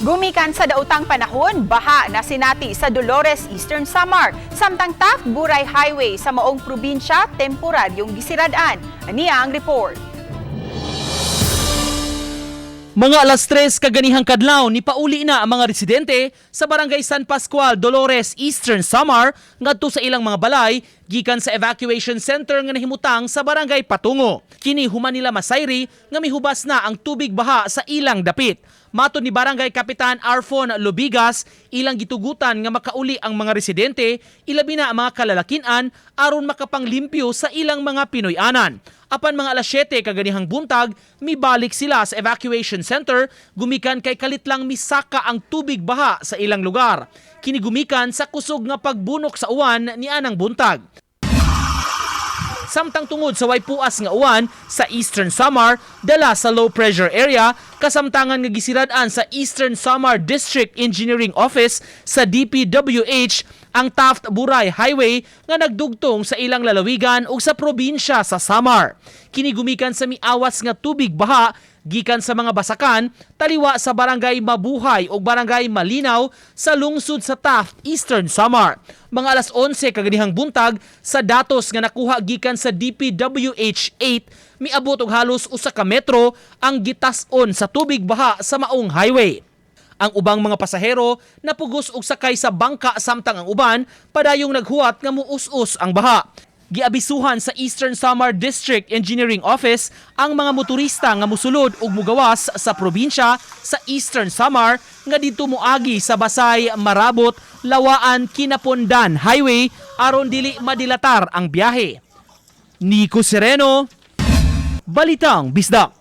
Gumikan sa daotang panahon, baha na sinati sa Dolores, Eastern Samar. Samtang Taft-Buray Highway sa maong probinsya, temporaryong gisiradaan. Aniya ang report. Mga alas 3 kaganihang kadlaw ni pauli na ang mga residente sa Barangay San Pascual, Dolores, Eastern Samar ngadto sa ilang mga balay gikan sa evacuation center nga nahimutang sa Barangay Patungo. Kini human nila masayri nga mihubas na ang tubig baha sa ilang dapit. Matud ni Barangay Kapitan Arfon Lubigas, ilang gitugutan nga makauli ang mga residente, ilabi na ang mga kalalakinan aron makapanglimpyo sa ilang mga Pinoy-anan. Apan mga alas 7 kaganihang buntag, mibalik sila sa evacuation center, gumikan kay kalitlang misaka ang tubig baha sa ilang lugar. Kini gumikan sa kusog nga pagbunok sa uwan ni anang buntag. Samtang tungod sa way puas nga uwan sa Eastern Samar, dala sa low pressure area, kasamtangan nga gisirad-an sa Eastern Samar District Engineering Office sa DPWH ang Taft-Buray Highway nga nagdugtong sa ilang lalawigan ug sa probinsya sa Samar. Kini gumikan sa miawas nga tubig baha gikan sa mga basakan taliwa sa Barangay Mabuhay o Barangay Malinaw sa lungsod sa Taft, Eastern Samar. Mga alas 11 kaganihang buntag sa datos nga nakuha gikan sa DPWH 8, miabot og halos 1 ka metro ang gitas-on sa tubig baha sa maong highway. Ang ubang mga pasahero napugos og sakay sa bangka samtang ang uban padayong naghuwat nga muus-us ang baha. Giabisuhan sa Eastern Samar District Engineering Office ang mga motorista nga musulod ug mugawas sa probinsya sa Eastern Samar nga didto moagi sa Basay, Marabot, Lawaan, Kinapondan Highway aron dili madilatar ang biyahe. Nico Sereno, Balitang Bisdak.